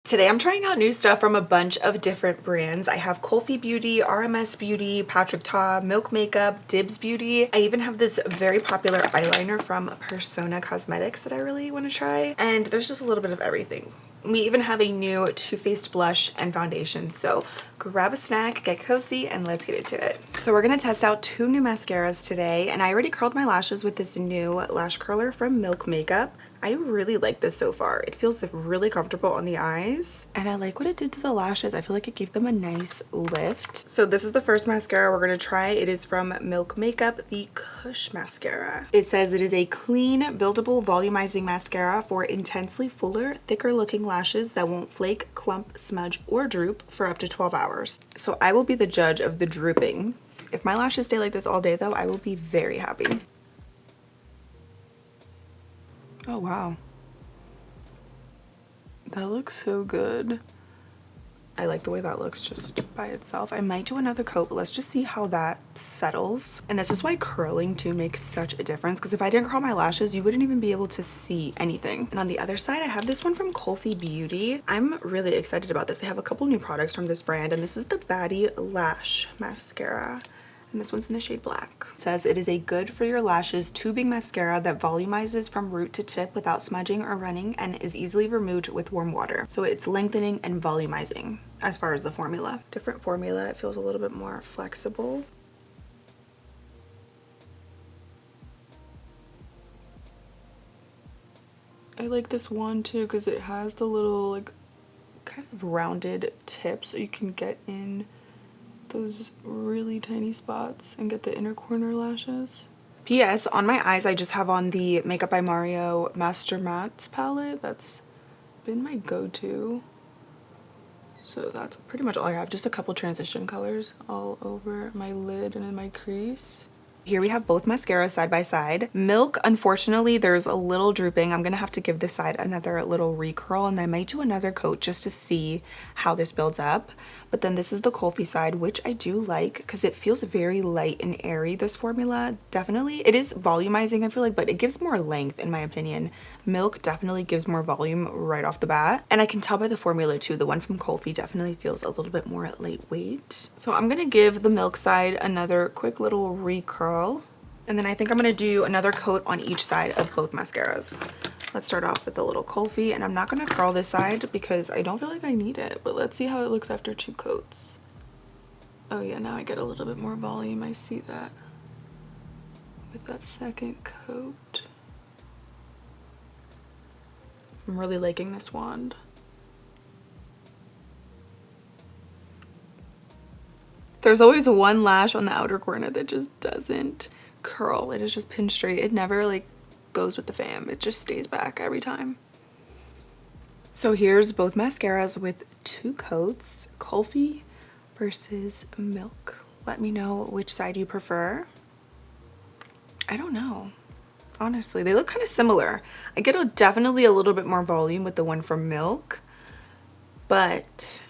Today I'm trying out new stuff from a bunch of different brands. I have Kulfi Beauty, RMS Beauty, Patrick Ta, Milk Makeup, Dibs Beauty. I even have this very popular eyeliner from Persona Cosmetics that I really want to try. And there's just a little bit of everything. We even have a new Too Faced blush and foundation. So grab a snack, get cozy, and let's get into it. So we're going to test out two new mascaras today. And I already curled my lashes with this new lash curler from Milk Makeup. I really like this so far. It feels really comfortable on the eyes and I like what it did to the lashes. I feel like it gave them a nice lift. So this is the first mascara we're going to try. It is from Milk Makeup, the Kush mascara. It says it is a clean, buildable, volumizing mascara for intensely fuller, thicker looking lashes that won't flake, clump, smudge, or droop for up to 12 hours. So I will be the judge of the drooping. If my lashes stay like this all day though, I will be very happy. Oh wow, that looks so good. I like the way that looks just by itself. I might do another coat, but let's just see how that settles. And this is why curling too makes such a difference, because if I didn't curl my lashes, you wouldn't even be able to see anything. And on the other side, I have this one from Kulfi Beauty. I'm really excited about this. They have a couple new products from this brand, and this is the Baddie Lash mascara. And this one's in the shade Black. It says it is a good for your lashes tubing mascara that volumizes from root to tip without smudging or running and is easily removed with warm water. So it's lengthening and volumizing as far as the formula. Different formula, it feels a little bit more flexible. I like this one too because it has the little like kind of rounded tip so you can get in those really tiny spots and get the inner corner lashes. P.S. on my eyes, I just have on the Makeup by Mario Master Mattes palette. That's been my go-to. So that's pretty much all I have. Just a couple transition colors all over my lid and in my crease. Here we have both mascaras side by side. Milk, unfortunately, there's a little drooping. I'm gonna have to give this side another little recurl and I might do another coat just to see how this builds up. But then this is the Kulfi side, which I do like because it feels very light and airy, this formula. Definitely, it is volumizing, I feel like, but it gives more length in my opinion. Milk definitely gives more volume right off the bat. And I can tell by the formula too, the one from Kulfi definitely feels a little bit more lightweight. So I'm gonna give the Milk side another quick little recurl. And then I think I'm gonna do another coat on each side of both mascaras. Let's start off with a little Kulfi, and I'm not gonna curl this side because I don't feel like I need it, but let's see how it looks after two coats. Oh yeah, now I get a little bit more volume, I see that. With that second coat. I'm really liking this wand. There's always one lash on the outer corner that just doesn't curl. It is just pinned straight. It never like goes with the fam. It just stays back every time. So here's both mascaras with two coats, Kulfi versus Milk. Let me know which side you prefer. I don't know. Honestly, they look kind of similar. I get definitely a little bit more volume with the one from Milk, but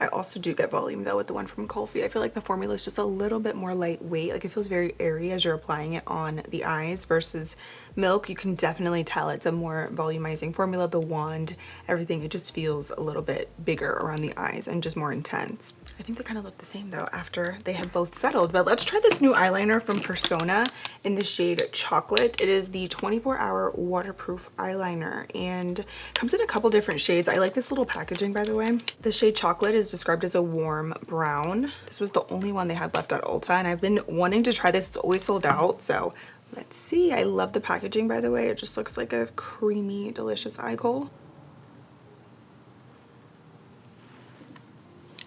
I also do get volume though with the one from Kulfi. I feel like the formula is just a little bit more lightweight. Like it feels very airy as you're applying it on the eyes versus Milk. You can definitely tell it's a more volumizing formula. The wand, everything, it just feels a little bit bigger around the eyes and just more intense. I think they kind of look the same though after they have both settled. But let's try this new eyeliner from Persona in the shade Chocolate. It is the 24-hour waterproof eyeliner and comes in a couple different shades. I like this little packaging, by the way. The shade Chocolate is described as a warm brown. This was the only one they had left at Ulta, and I've been wanting to try this. It's always sold out, so let's see. I love the packaging, by the way. It just looks like a creamy, delicious eye kohl.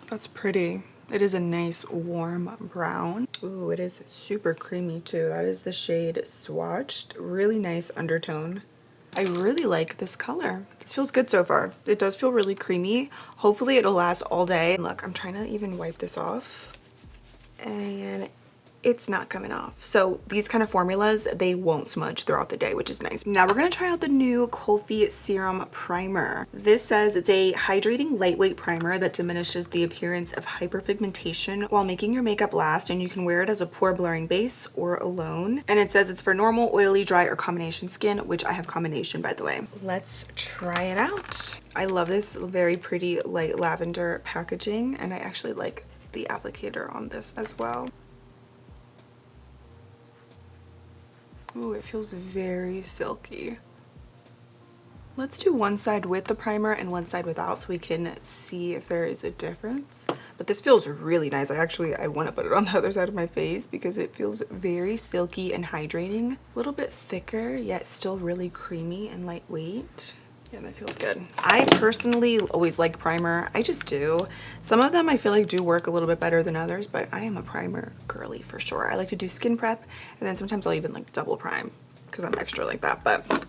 That's pretty. It is a nice warm brown. Ooh, it is super creamy too. That is the shade Swatched. Really nice undertone. I really like this color. This feels good so far. It does feel really creamy. Hopefully it'll last all day. Look, I'm trying to even wipe this off. And it's not coming off. So these kind of formulas, they won't smudge throughout the day, which is nice. Now we're gonna try out the new Kulfi Serum Primer. This says it's a hydrating lightweight primer that diminishes the appearance of hyperpigmentation while making your makeup last, and you can wear it as a pore blurring base or alone. And it says it's for normal, oily, dry, or combination skin, which I have combination, by the way. Let's try it out. I love this very pretty light lavender packaging, and I actually like the applicator on this as well. Ooh, it feels very silky. Let's do one side with the primer and one side without so we can see if there is a difference. But this feels really nice. I want to put it on the other side of my face because it feels very silky and hydrating. A little bit thicker, yet still really creamy and lightweight. Yeah, that feels good. I personally always like primer. I just do. Some of them I feel like do work a little bit better than others, but I am a primer girly for sure. I like to do skin prep, and then sometimes I'll even like double prime because I'm extra like that. But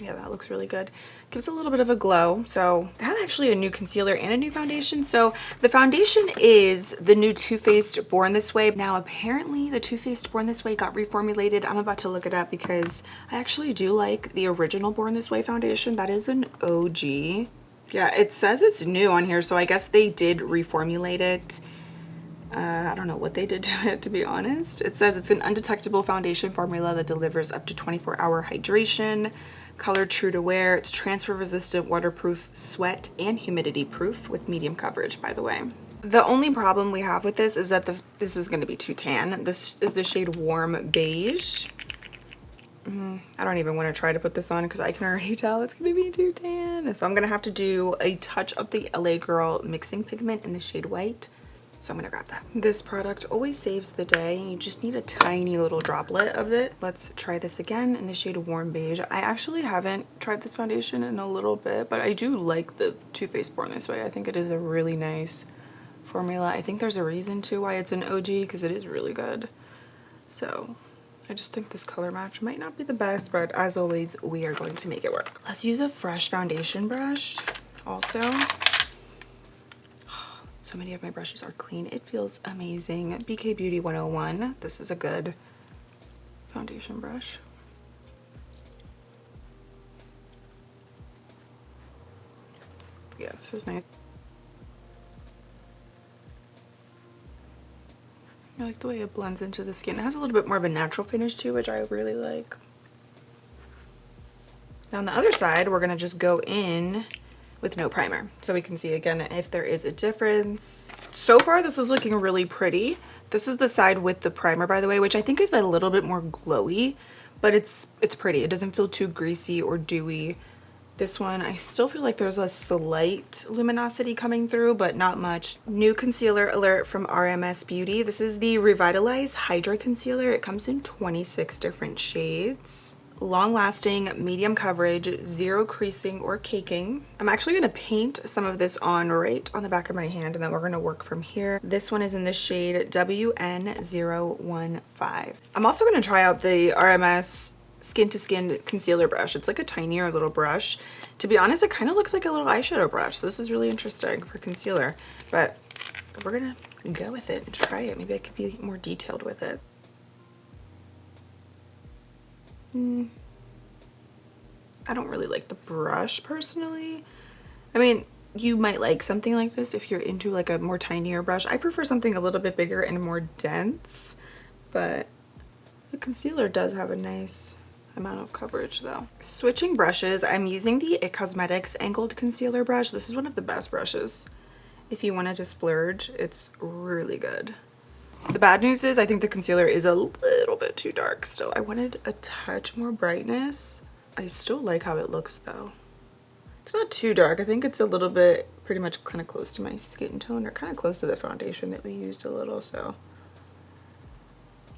yeah, that looks really good. Gives a little bit of a glow. So I have actually a new concealer and a new foundation. So the foundation is the new Too Faced Born This Way. Now apparently the Too Faced Born This Way got reformulated. I'm about to look it up because I actually do like the original Born This Way foundation. That is an OG. Yeah, it says it's new on here, so I guess they did reformulate it. I don't know what they did to it, to be honest. It says it's an undetectable foundation formula that delivers up to 24-hour hydration, color true to wear. It's transfer resistant, waterproof, sweat and humidity proof with medium coverage, by the way. The only problem we have with this is that this is going to be too tan. This is the shade Warm Beige. I don't even want to try to put this on because I can already tell it's going to be too tan. So I'm going to have to do a touch of the LA Girl mixing pigment in the shade White. So I'm gonna grab that. This product always saves the day. You just need a tiny little droplet of it. Let's try this again in the shade Warm Beige. I actually haven't tried this foundation in a little bit, but I do like the Too Faced Born This Way. I think it is a really nice formula. I think there's a reason to why it's an OG because it is really good. So I just think this color match might not be the best, but as always, we are going to make it work. Let's use a fresh foundation brush also. So many of my brushes are clean. It feels amazing. BK Beauty 101. This is a good foundation brush. Yeah, this is nice. I like the way it blends into the skin. It has a little bit more of a natural finish too, which I really like. Now on the other side, we're gonna just go in with no primer so we can see again if there is a difference. So far this is looking really pretty. This is the side with the primer, by the way, which I think is a little bit more glowy, but it's pretty. It doesn't feel too greasy or dewy. This one I still feel like there's a slight luminosity coming through, but not much. New concealer alert from RMS Beauty. This is the Revitalize Hydra Concealer. It comes in 26 different shades. Long lasting, medium coverage, zero creasing or caking. I'm actually going to paint some of this on right on the back of my hand, and then we're going to work from here. This one is in the shade WN015. I'm also going to try out the RMS Skin to Skin concealer brush. It's like a tinier little brush. To be honest, it kind of looks like a little eyeshadow brush. So this is really interesting for concealer, but we're going to go with it and try it. Maybe I could be more detailed with it. I don't really like the brush personally. I mean, you might like something like this if you're into like a more tinier brush. I prefer something a little bit bigger and more dense, but the concealer does have a nice amount of coverage though. Switching brushes, I'm using the IT Cosmetics Angled Concealer Brush. This is one of the best brushes. If you want to just splurge, it's really good. The bad news is I think the concealer is a little bit too dark still. I wanted a touch more brightness. I still like how it looks though. It's not too dark. I think it's a little bit pretty much kind of close to my skin tone, or kind of close to the foundation that we used a little, so.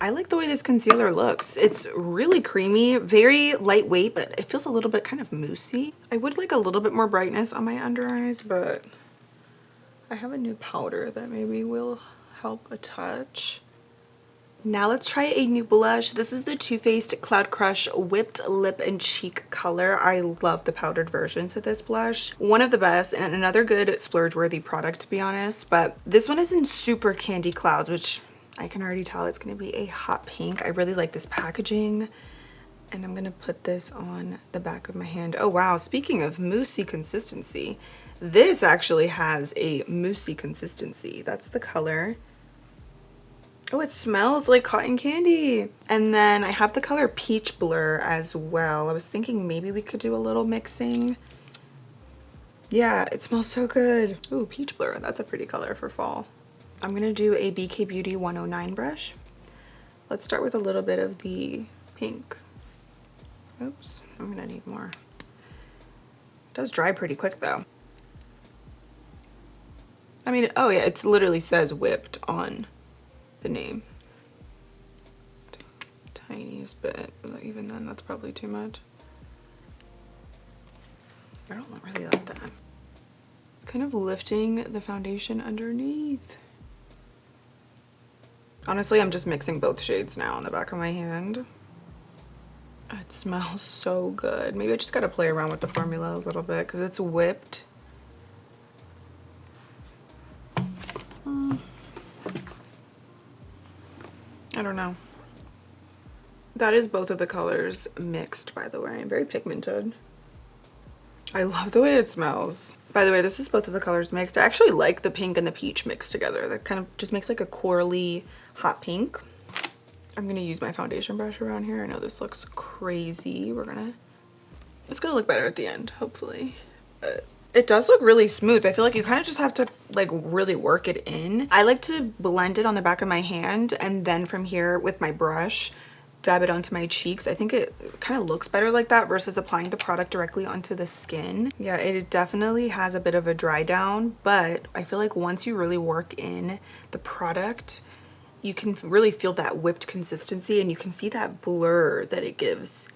I like the way this concealer looks. It's really creamy, very lightweight, but it feels a little bit kind of moussey. I would like a little bit more brightness on my under eyes, but I have a new powder that maybe will help a touch. Now let's try a new blush. This is the Too Faced Cloud Crush Whipped Lip and Cheek color. I love the powdered version to this blush. One of the best and another good splurge worthy product, to be honest, but this one is in Super Candy Clouds, which I can already tell it's gonna be a hot pink. I really like this packaging. And I'm gonna put this on the back of my hand. Oh wow, speaking of moussey consistency, this actually has a moussey consistency. That's the color. Oh, it smells like cotton candy. And then I have the color Peach Blur as well. I was thinking maybe we could do a little mixing. Yeah, it smells so good. Ooh, Peach Blur, that's a pretty color for fall. I'm gonna do a BK Beauty 109 brush. Let's start with a little bit of the pink. Oops, I'm gonna need more. It does dry pretty quick though. I mean, oh yeah, it literally says whipped on the name. Tiniest bit, but even then that's probably too much. I don't really like that. It's kind of lifting the foundation underneath. Honestly, I'm just mixing both shades now on the back of my hand. It smells so good. Maybe I just gotta play around with the formula a little bit because it's whipped. I don't know. That is both of the colors mixed, by the way. Very pigmented. I love the way it smells. By the way, this is both of the colors mixed. I actually like the pink and the peach mixed together. That kind of just makes like a corally hot pink. I'm gonna use my foundation brush around here. I know this looks crazy. It's gonna look better at the end, hopefully. But it does look really smooth. I feel like you kind of just have to like really work it in. I like to blend it on the back of my hand and then from here with my brush, dab it onto my cheeks. I think it kind of looks better like that versus applying the product directly onto the skin. Yeah, it definitely has a bit of a dry down, but I feel like once you really work in the product, you can really feel that whipped consistency and you can see that blur that it gives.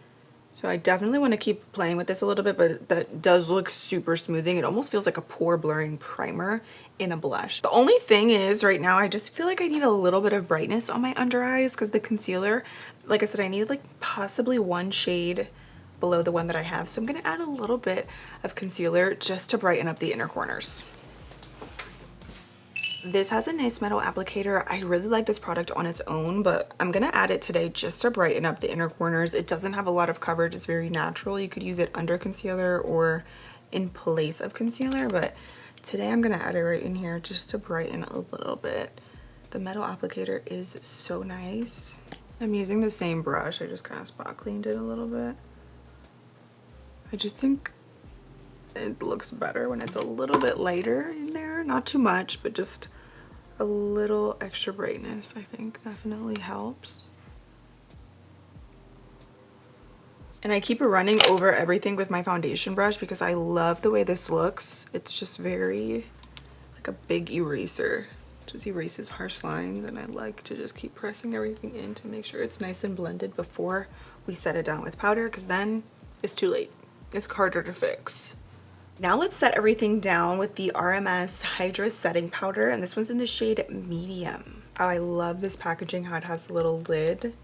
So I definitely want to keep playing with this a little bit, but that does look super smoothing. It almost feels like a pore blurring primer in a blush. The only thing is right now, I just feel like I need a little bit of brightness on my under eyes because the concealer, like I said, I need like possibly one shade below the one that I have. So I'm going to add a little bit of concealer just to brighten up the inner corners. This has a nice metal applicator. I really like this product on its own, but I'm gonna add it today just to brighten up the inner corners. It doesn't have a lot of coverage. It's very natural. You could use it under concealer or in place of concealer, but today I'm gonna add it right in here just to brighten a little bit. The metal applicator is so nice. I'm using the same brush. I just kind of spot cleaned it a little bit. I just think it looks better when it's a little bit lighter in there. Not too much, but just a little extra brightness, I think definitely helps. And I keep running over everything with my foundation brush because I love the way this looks. It's just very like a big eraser. Just erases harsh lines, and I like to just keep pressing everything in to make sure it's nice and blended before we set it down with powder, because then it's too late. It's harder to fix. Now let's set everything down with the RMS Hydra Setting Powder, and this one's in the shade Medium. Oh, I love this packaging, how it has the little lid.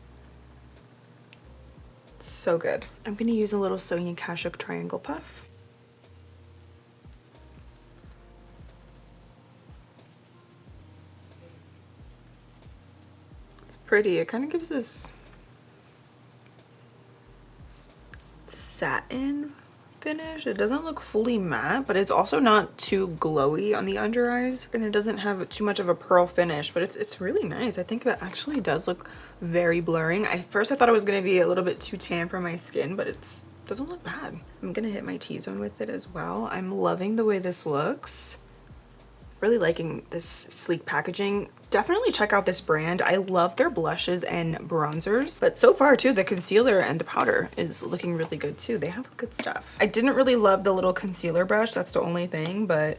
It's so good. I'm gonna use a little Sonia Kashuk Triangle Puff. It's pretty. It kind of gives this satin finish. It doesn't look fully matte, but it's also not too glowy on the under eyes, and it doesn't have too much of a pearl finish, but it's really nice. I think that actually does look very blurring. At first I thought it was going to be a little bit too tan for my skin, but it doesn't look bad. I'm gonna hit my T-zone with it as well. I'm loving the way this looks. Really liking this sleek packaging. Definitely check out this brand. I love their blushes and bronzers, but so far too, the concealer and the powder is looking really good too. They have good stuff. I didn't really love the little concealer brush. That's the only thing, but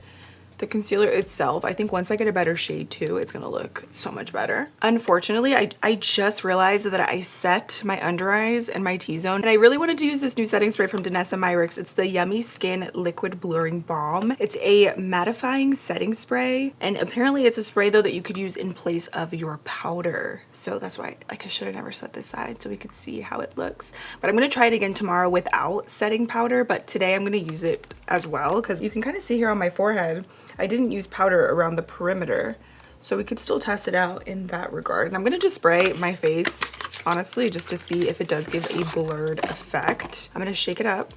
the concealer itself, I think once I get a better shade too, it's gonna look so much better. Unfortunately, I just realized that I set my under eyes and my T-zone, and I really wanted to use this new setting spray from Danessa Myricks. It's the Yummy Skin Liquid Blurring Balm. It's a mattifying setting spray, and apparently it's a spray though that you could use in place of your powder. So that's why, like, I should have never set this side so we could see how it looks. But I'm gonna try it again tomorrow without setting powder, but today I'm gonna use it as well, because you can kind of see here on my forehead, I didn't use powder around the perimeter, So we could still test it out in that regard. And I'm gonna just spray my face, honestly, just to see if it does give a blurred effect. I'm gonna shake it up.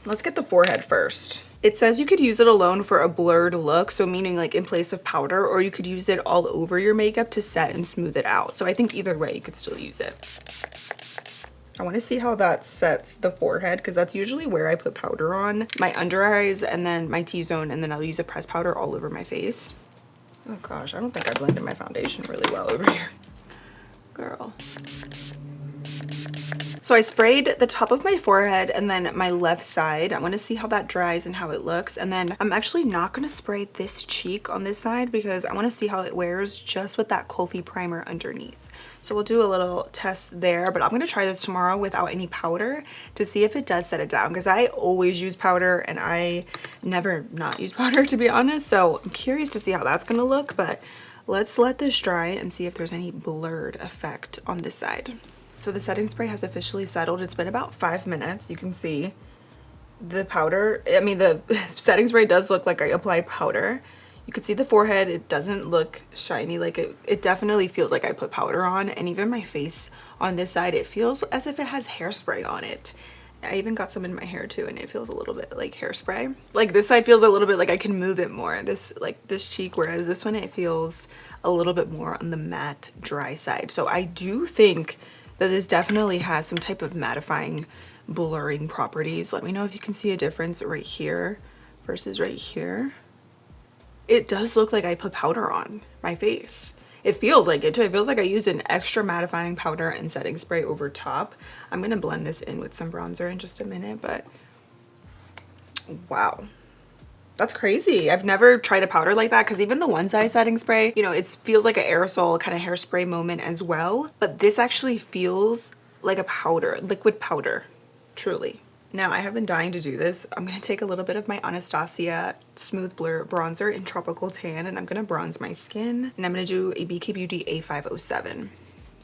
Let's get the forehead first. It says you could use it alone for a blurred look, so meaning like in place of powder, or you could use it all over your makeup to set and smooth it out. So I think either way you could still use it. I want to see how that sets the forehead, because that's usually where I put powder on. My under eyes and then my T-zone, and then I'll use a pressed powder all over my face. Oh gosh, I don't think I blended my foundation really well over here. Girl. So I sprayed the top of my forehead and then my left side. I want to see how that dries and how it looks. And then I'm actually not going to spray this cheek on this side because I want to see how it wears just with that Kulfi primer underneath. So we'll do a little test there, but I'm going to try this tomorrow without any powder to see if it does set it down, because I always use powder and I never not use powder, to be honest. So I'm curious to see how that's going to look, but let's let this dry and see if there's any blurred effect on this side. So the setting spray has officially settled. It's been about 5 minutes. You can see the powder, I mean the setting spray does look like I applied powder. You can see the forehead, it doesn't look shiny, like it definitely feels like I put powder on. And even my face on this side, it feels as if it has hairspray on it. I even got some in my hair too, and it feels a little bit like hairspray. Like this side feels a little bit like I can move it more, this cheek, whereas this one it feels a little bit more on the matte dry side. So I do think that this definitely has some type of mattifying, blurring properties. Let me know if you can see a difference right here versus right here. It does look like I put powder on my face. It feels like it too. It feels like I used an extra mattifying powder and setting spray over top. I'm gonna blend this in with some bronzer in just a minute, but wow. That's crazy. I've never tried a powder like that, because even the One Size setting spray, you know, it feels like an aerosol kind of hairspray moment as well. But this actually feels like a powder, liquid powder, truly. Now, I have been dying to do this. I'm going to take a little bit of my Anastasia Smooth Blur Bronzer in Tropical Tan, and I'm going to bronze my skin. And I'm going to do a BK Beauty A507.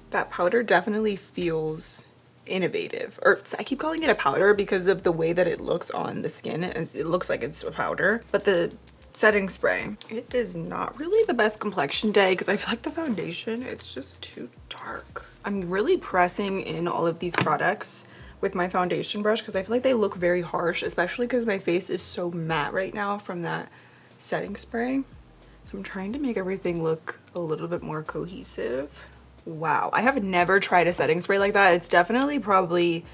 That powder definitely feels innovative, or I keep calling it a powder because of the way that it looks on the skin. It looks like it's a powder, but the setting spray, it is not really the best complexion day because I feel like the foundation, it's just too dark. I'm really pressing in all of these products with my foundation brush because I feel like they look very harsh, especially because my face is so matte right now from that setting spray. So I'm trying to make everything look a little bit more cohesive. Wow, I have never tried a setting spray like that. It's definitely probably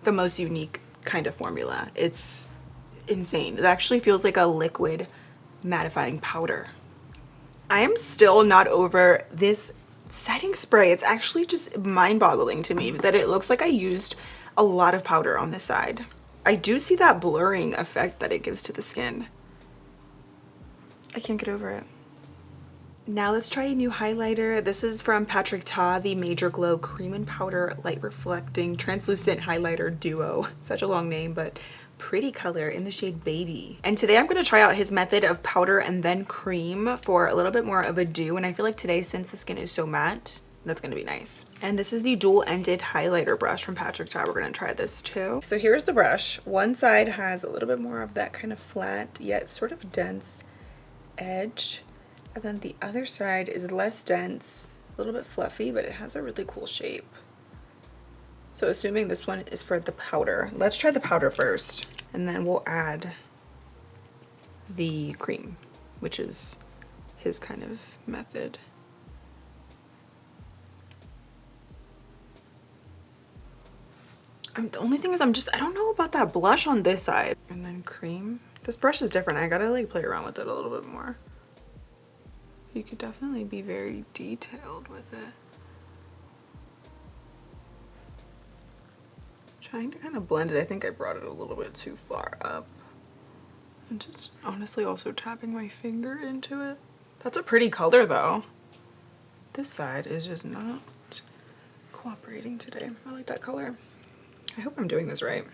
the most unique kind of formula. It's insane. It actually feels like a liquid mattifying powder. I am still not over this setting spray. It's actually just mind-boggling to me that it looks like I used a lot of powder on this side. I do see that blurring effect that it gives to the skin. I can't get over it. Now let's try a new highlighter. This is from Patrick Ta, the Major Glow Cream and Powder Light Reflecting Translucent Highlighter Duo. Such a long name, but pretty color in the shade Baby. And today I'm going to try out his method of powder and then cream for a little bit more of a dew. And I feel like today, since the skin is so matte, that's going to be nice. And this is the dual-ended highlighter brush from Patrick Ta. We're going to try this too. So here's the brush. One side has a little bit more of that kind of flat yet sort of dense edge. And then the other side is less dense, a little bit fluffy, but it has a really cool shape. So assuming this one is for the powder, let's try the powder first, and then we'll add the cream, which is his kind of method. The only thing is I don't know about that blush on this side. And then cream. This brush is different. I gotta like play around with it a little bit more. You could definitely be very detailed with it. Trying to kind of blend it. I think I brought it a little bit too far up. I'm just honestly also tapping my finger into it. That's a pretty color though. This side is just not cooperating today. I like that color. I hope I'm doing this right.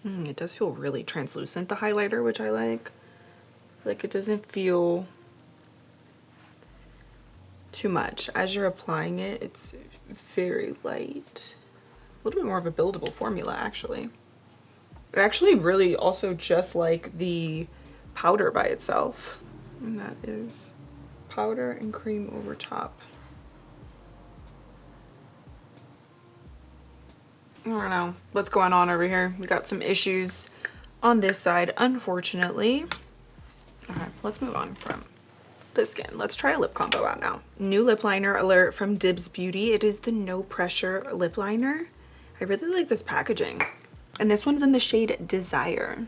It does feel really translucent, the highlighter, which I like. Like it doesn't feel too much. As you're applying it, it's very light. A little bit more of a buildable formula, actually. But actually really also just like the powder by itself. And that is powder and cream over top. I don't know what's going on over here. We got some issues on this side, unfortunately. Okay, let's move on from the skin. Let's try a lip combo out now. New lip liner alert from Dibs Beauty. It is the no pressure lip liner. I really like this packaging. And this one's in the shade Desire.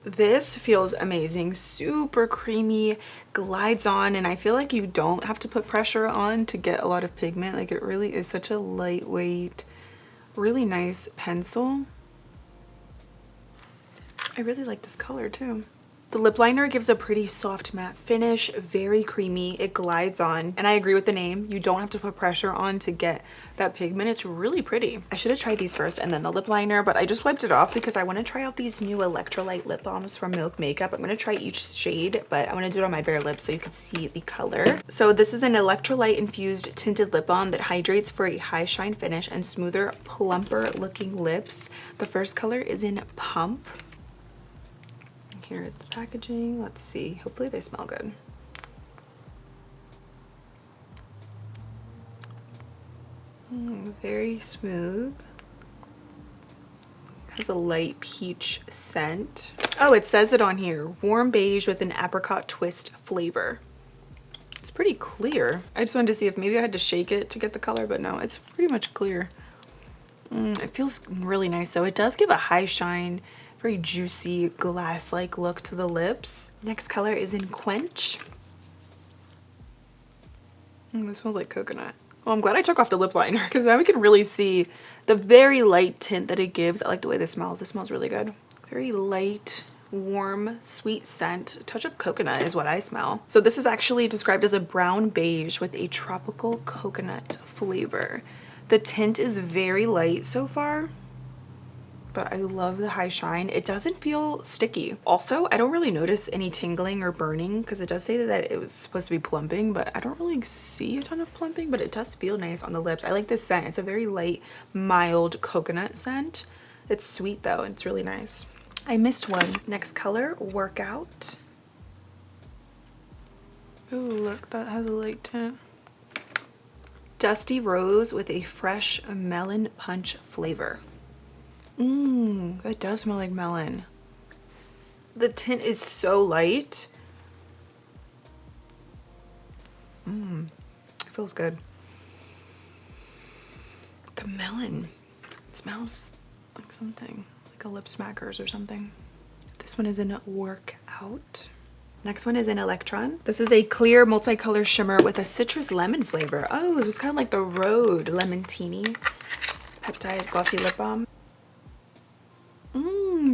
This feels amazing, super creamy, glides on, and I feel like you don't have to put pressure on to get a lot of pigment. Like, it really is such a lightweight, really nice pencil. I really like this color too. The lip liner gives a pretty soft matte finish, very creamy, it glides on, and I agree with the name. You don't have to put pressure on to get that pigment. It's really pretty. I should have tried these first and then the lip liner, but I just wiped it off because I want to try out these new electrolyte lip balms from Milk Makeup. I'm going to try each shade, but I want to do it on my bare lips so you can see the color. So this is an electrolyte infused tinted lip balm that hydrates for a high shine finish and smoother, plumper looking lips. The first color is in Pump. Here is the packaging. Let's see. Hopefully they smell good. Very smooth. Has a light peach scent. Oh, it says it on here. Warm beige with an apricot twist flavor. It's pretty clear. I just wanted to see if maybe I had to shake it to get the color, but no, it's pretty much clear. It feels really nice. So it does give a high shine, very juicy glass-like look to the lips. Next color is in Quench. This smells like coconut. Well, I'm glad I took off the lip liner because now we can really see the very light tint that it gives. I like the way this smells. This smells really good. Very light, warm, sweet scent. A touch of coconut is what I smell. So this is actually described as a brown beige with a tropical coconut flavor. The tint is very light so far, but I love the high shine. It doesn't feel sticky. Also, I don't really notice any tingling or burning because it does say that it was supposed to be plumping, but I don't really see a ton of plumping, but it does feel nice on the lips. I like this scent. It's a very light, mild coconut scent. It's sweet though, and it's really nice. I missed one. Next color, Workout. Ooh, look, that has a light tint. Dusty Rose with a fresh melon punch flavor. That does smell like melon. The tint is so light. It feels good. The melon, it smells like something, like a lip smackers or something. This one is in Workout. Next one is in Electron. This is a clear multicolor shimmer with a citrus lemon flavor. Oh, it's kind of like the Rhode Lemon-Tini Peptide Glossy Lip Balm.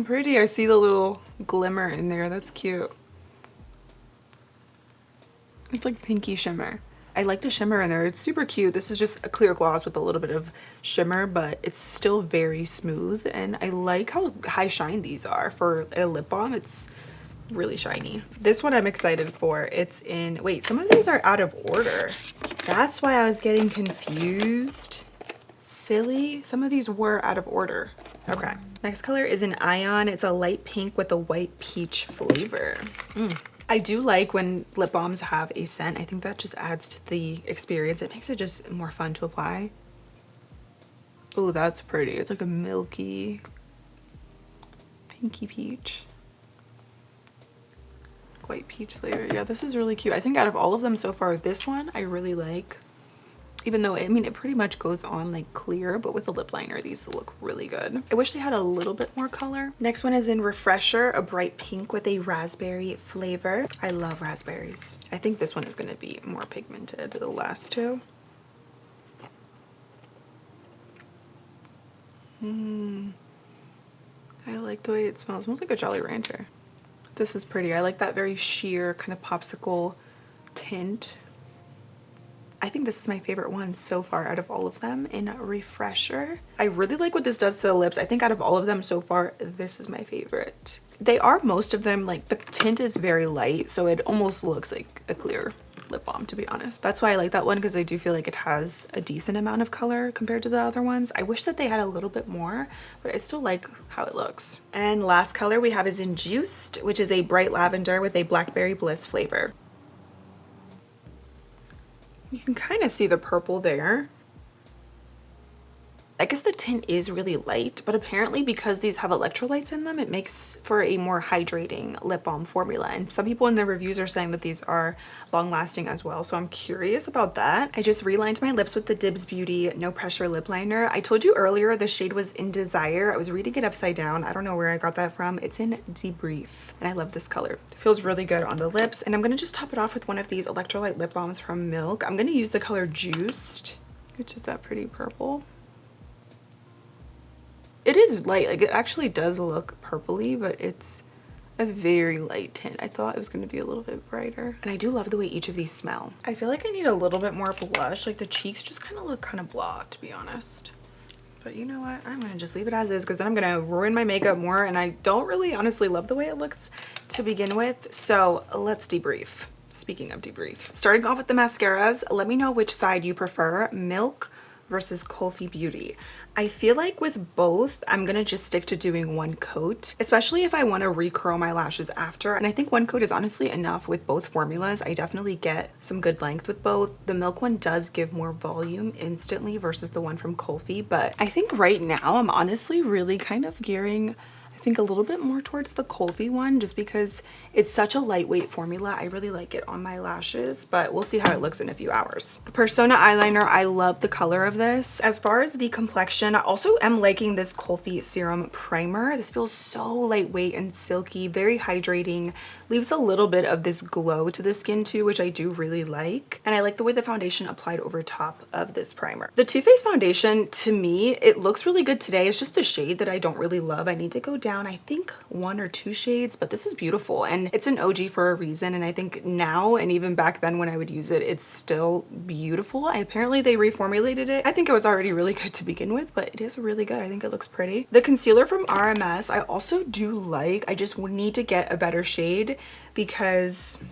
Pretty. I see the little glimmer in there. That's cute. It's like pinky shimmer. I like the shimmer in there. It's super cute. This is just a clear gloss with a little bit of shimmer, but it's still very smooth. And I like how high shine these are for a lip balm. It's really shiny. This one I'm excited for. It's in, wait, some of these are out of order. That's why I was getting confused. Silly. Some of these were out of order. Okay. Next color is an Ion. It's a light pink with a white peach flavor. I do like when lip balms have a scent. I think that just adds to the experience. It makes it just more fun to apply. Oh, that's pretty. It's like a milky, pinky peach. White peach flavor. Yeah, this is really cute. I think out of all of them so far, this one I really like. Even though, I mean, it pretty much goes on like clear, but with a lip liner, these look really good. I wish they had a little bit more color. Next one is in Refresher, a bright pink with a raspberry flavor. I love raspberries. I think this one is going to be more pigmented than the last two. I like the way it smells. It smells like a Jolly Rancher. This is pretty. I like that very sheer kind of popsicle tint. I think this is my favorite one so far out of all of them in Refresher. I really like what this does to the lips. I think out of all of them so far, this is my favorite. They are most of them, like the tint is very light, so it almost looks like a clear lip balm, to be honest. That's why I like that one, because I do feel like it has a decent amount of color compared to the other ones. I wish that they had a little bit more, but I still like how it looks. And last color we have is in Juiced, which is a bright lavender with a blackberry bliss flavor. You can kind of see the purple there. I guess the tint is really light, but apparently because these have electrolytes in them, it makes for a more hydrating lip balm formula. And some people in the reviews are saying that these are long lasting as well. So I'm curious about that. I just relined my lips with the Dibs Beauty No Pressure Lip Liner. I told you earlier the shade was in Desire. I was reading it upside down. I don't know where I got that from. It's in Debrief, and I love this color. It feels really good on the lips. And I'm gonna just top it off with one of these electrolyte lip balms from Milk. I'm gonna use the color Juiced, which is that pretty purple. It is light, like it actually does look purpley, but it's a very light tint. I thought it was going to be a little bit brighter. And I do love the way each of these smell. I feel like I need a little bit more blush. Like the cheeks just kind of look kind of blah, to be honest. But you know what? I'm going to just leave it as is, because then I'm going to ruin my makeup more. And I don't really honestly love the way it looks to begin with. So let's debrief. Speaking of debrief. Starting off with the mascaras, let me know which side you prefer, Milk versus Kulfi Beauty. I feel like with both, I'm gonna just stick to doing one coat, especially if I want to recurl my lashes after. And I think one coat is honestly enough with both formulas. I definitely get some good length with both. The Milk one does give more volume instantly versus the one from Kulfi, but I think right now I'm honestly really kind of gearing, I think, a little bit more towards the Kulfi one, just because it's such a lightweight formula. I really like it on my lashes, but we'll see how it looks in a few hours. The Persona eyeliner, I love the color of this. As far as the complexion, I also am liking this Kulfi serum primer. This feels so lightweight and silky, very hydrating, leaves a little bit of this glow to the skin too, which I do really like. And I like the way the foundation applied over top of this primer. The Too Faced foundation, to me, it looks really good today. It's just a shade that I don't really love. I need to go down, I think, 1 or 2 shades, but this is beautiful. And it's an OG for a reason, and I think now and even back then when I would use it, it's still beautiful. Apparently they reformulated it. I think it was already really good to begin with, but it is really good. I think it looks pretty. The concealer from RMS I also do like. I just would need to get a better shade because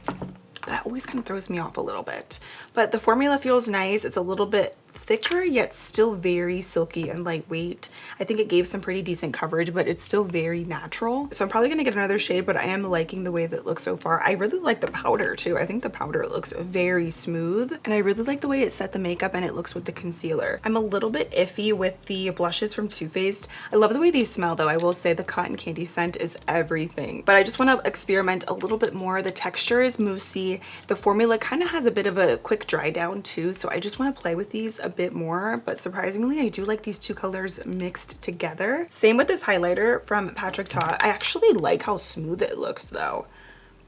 that always kind of throws me off a little bit. But the formula feels nice. It's a little bit thicker, yet still very silky and lightweight. I think it gave some pretty decent coverage, but it's still very natural. So I'm probably gonna get another shade, but I am liking the way that it looks so far. I really like the powder too. I think the powder looks very smooth, and I really like the way it set the makeup and it looks with the concealer. I'm a little bit iffy with the blushes from Too Faced. I love the way these smell though. I will say the cotton candy scent is everything, but I just want to experiment a little bit more. The texture is moussey. The formula kind of has a bit of a quick dry down too, so I just want to play with these a bit more. But surprisingly, I do like these two colors mixed together. Same with this highlighter from Patrick Ta. I actually like how smooth it looks though.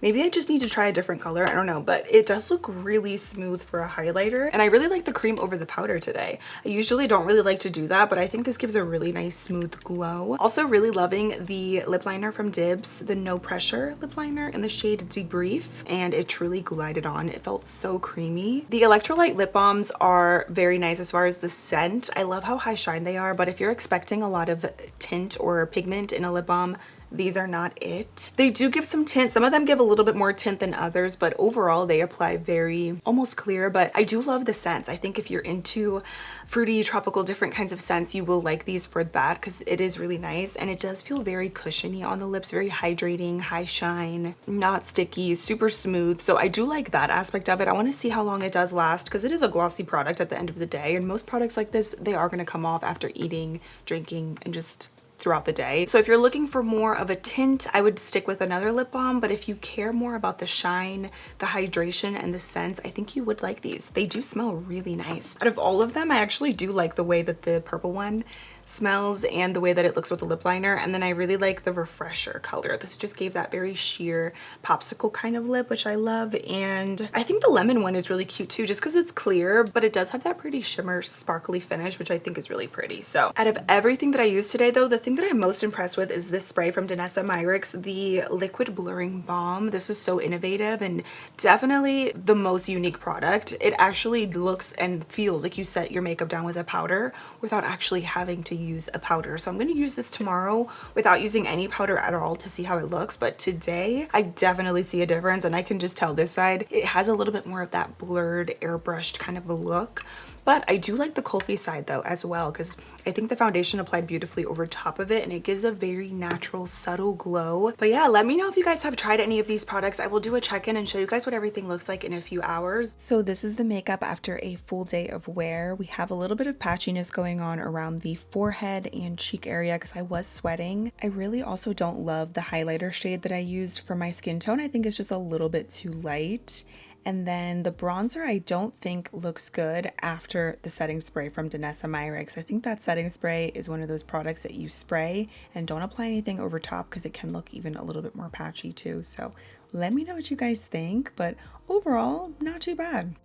Maybe I just need to try a different color, I don't know, but it does look really smooth for a highlighter. And I really like the cream over the powder today. I usually don't really like to do that, but I think this gives a really nice smooth glow. Also really loving the lip liner from Dibs, the No Pressure lip liner in the shade Debrief, and it truly glided on. It felt so creamy. The electrolyte lip balms are very nice as far as the scent. I love how high shine they are, but if you're expecting a lot of tint or pigment in a lip balm, these are not it. They do give some tint. Some of them give a little bit more tint than others, but overall they apply very almost clear. But I do love the scents. I think if you're into fruity, tropical, different kinds of scents, you will like these for that, because it is really nice and it does feel very cushiony on the lips, very hydrating, high shine, not sticky, super smooth. So I do like that aspect of it. I want to see how long it does last, because it is a glossy product at the end of the day, and most products like this, they are going to come off after eating, drinking, and just throughout the day. So if you're looking for more of a tint, I would stick with another lip balm, but if you care more about the shine, the hydration, and the scents, I think you would like these. They do smell really nice. Out of all of them, I actually do like the way that the purple one smells and the way that it looks with the lip liner, and then I really like the refresher color. This just gave that very sheer popsicle kind of lip, which I love. And I think the lemon one is really cute too, just because it's clear, but it does have that pretty shimmer sparkly finish, which I think is really pretty. So out of everything that I used today though, the thing that I'm most impressed with is this spray from Danessa Myricks, the liquid blurring balm. This is so innovative and definitely the most unique product. It actually looks and feels like you set your makeup down with a powder without actually having to to use a powder. So I'm going to use this tomorrow without using any powder at all to see how it looks. But today I definitely see a difference, and I can just tell this side, it has a little bit more of that blurred, airbrushed kind of a look. But I do like the Kulfi side though as well, because I think the foundation applied beautifully over top of it and it gives a very natural, subtle glow. But yeah, let me know if you guys have tried any of these products. I will do a check-in and show you guys what everything looks like in a few hours. So this is the makeup after a full day of wear. We have a little bit of patchiness going on around the forehead and cheek area because I was sweating. I really also don't love the highlighter shade that I used for my skin tone. I think it's just a little bit too light. And then the bronzer I don't think looks good after the setting spray from Danessa Myricks. I think that setting spray is one of those products that you spray and don't apply anything over top because it can look even a little bit more patchy too. So let me know what you guys think, but overall, not too bad.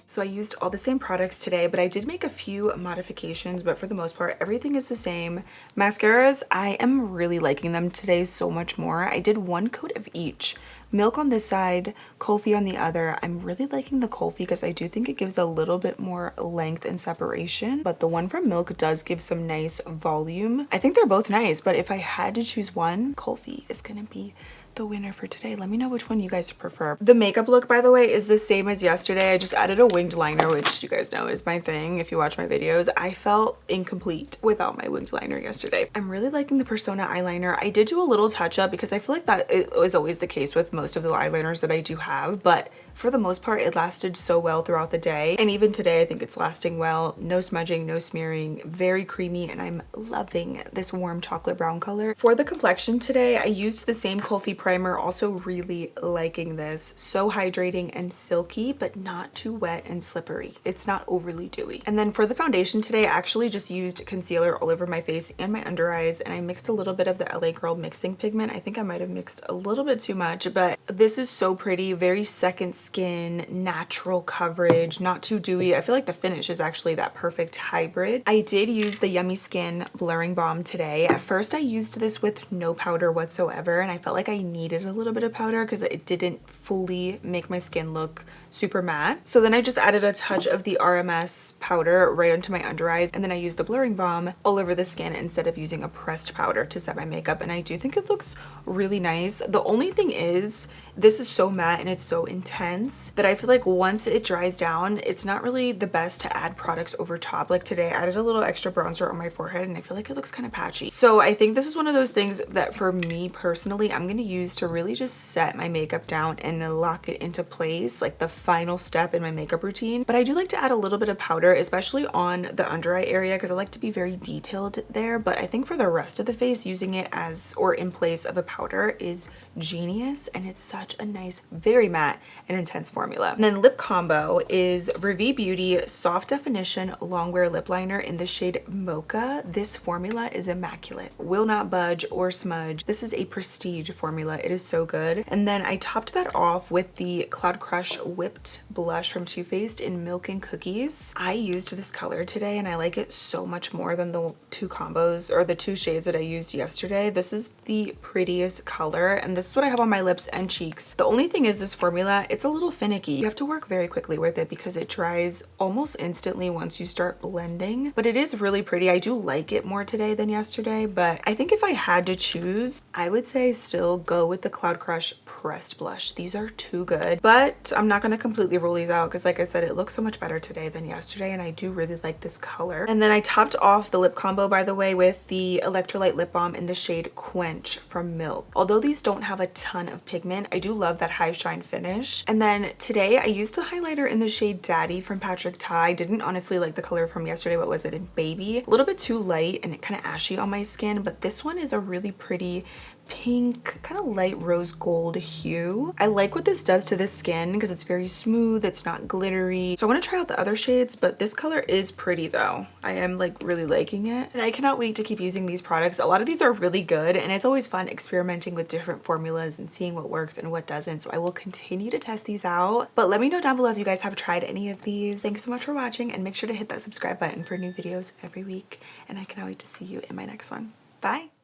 So I used all the same products today, but I did make a few modifications, but for the most part, everything is the same. Mascaras, I am really liking them today so much more. I did one coat of each. Milk on this side, Kulfi on the other. I'm really liking the Kulfi because I do think it gives a little bit more length and separation, but the one from Milk does give some nice volume. I think they're both nice, but if I had to choose one, Kulfi is gonna be the winner for today. Let me know which one you guys prefer. The makeup look, by the way, is the same as yesterday. I just added a winged liner, which you guys know is my thing if you watch my videos. I felt incomplete without my winged liner yesterday. I'm really liking the Persona eyeliner. I did do a little touch up because I feel like that is always the case with most of the eyeliners that I do have, but for the most part, it lasted so well throughout the day. And even today, I think it's lasting well. No smudging, no smearing, very creamy, and I'm loving this warm chocolate brown color. For the complexion today, I used the same Kulfi primer, also really liking this. So hydrating and silky, but not too wet and slippery. It's not overly dewy. And then for the foundation today, I actually just used concealer all over my face and my under eyes, and I mixed a little bit of the LA Girl mixing pigment. I think I might have mixed a little bit too much, but this is so pretty, very second skin, natural coverage, not too dewy. I feel like the finish is actually that perfect hybrid. I did use the Yummy Skin Blurring Balm today. At first I used this with no powder whatsoever, and I felt like I needed a little bit of powder because it didn't fully make my skin look super matte. So then I just added a touch of the RMS powder right onto my under eyes, and then I used the blurring balm all over the skin instead of using a pressed powder to set my makeup, and I do think it looks really nice. The only thing is, this is so matte and it's so intense that I feel like once it dries down, it's not really the best to add products over top. Like today, I added a little extra bronzer on my forehead and I feel like it looks kind of patchy. So I think this is one of those things that for me personally, I'm going to use to really just set my makeup down and lock it into place, like the final step in my makeup routine. But I do like to add a little bit of powder, especially on the under eye area, because I like to be very detailed there. But I think for the rest of the face, using it as or in place of a powder is genius, and it's such a nice, very matte and intense formula. And then lip combo is Revie Beauty Soft Definition Longwear Lip Liner in the shade Mocha. This formula is immaculate, will not budge or smudge. This is a prestige formula. It is so good. And then I topped that off with the Cloud Crush Whipped Blush from Too Faced in Milk and Cookies. I used this color today and I like it so much more than the two combos or the two shades that I used yesterday. This is the prettiest color, and this is what I have on my lips and cheeks. The only thing is this formula, it's a little finicky. You have to work very quickly with it because it dries almost instantly once you start blending, but it is really pretty. I do like it more today than yesterday, but I think if I had to choose, I would say still go with the Cloud Crush Pressed Blush. These are too good, but I'm not going to completely rule these out because like I said, it looks so much better today than yesterday, and I do really like this color. And then I topped off the lip combo, by the way, with the Electrolyte Lip Balm in the shade Quench from Milk. Although these don't have a ton of pigment, I do love that high shine finish. And then today I used a highlighter in the shade Daddy from Patrick Ta. I didn't honestly like the color from yesterday. What was it, in Baby? A little bit too light and kind of ashy on my skin, but this one is a really pretty pink, kind of light rose gold hue. I like what this does to the skin because it's very smooth, it's not glittery. So I want to try out the other shades, but this color is pretty though. I am like really liking it, and I cannot wait to keep using these products. A lot of these are really good, and it's always fun experimenting with different formulas and seeing what works and what doesn't. So I will continue to test these out, but let me know down below if you guys have tried any of these. Thanks so much for watching, and make sure to hit that subscribe button for new videos every week, and I cannot wait to see you in my next one. Bye.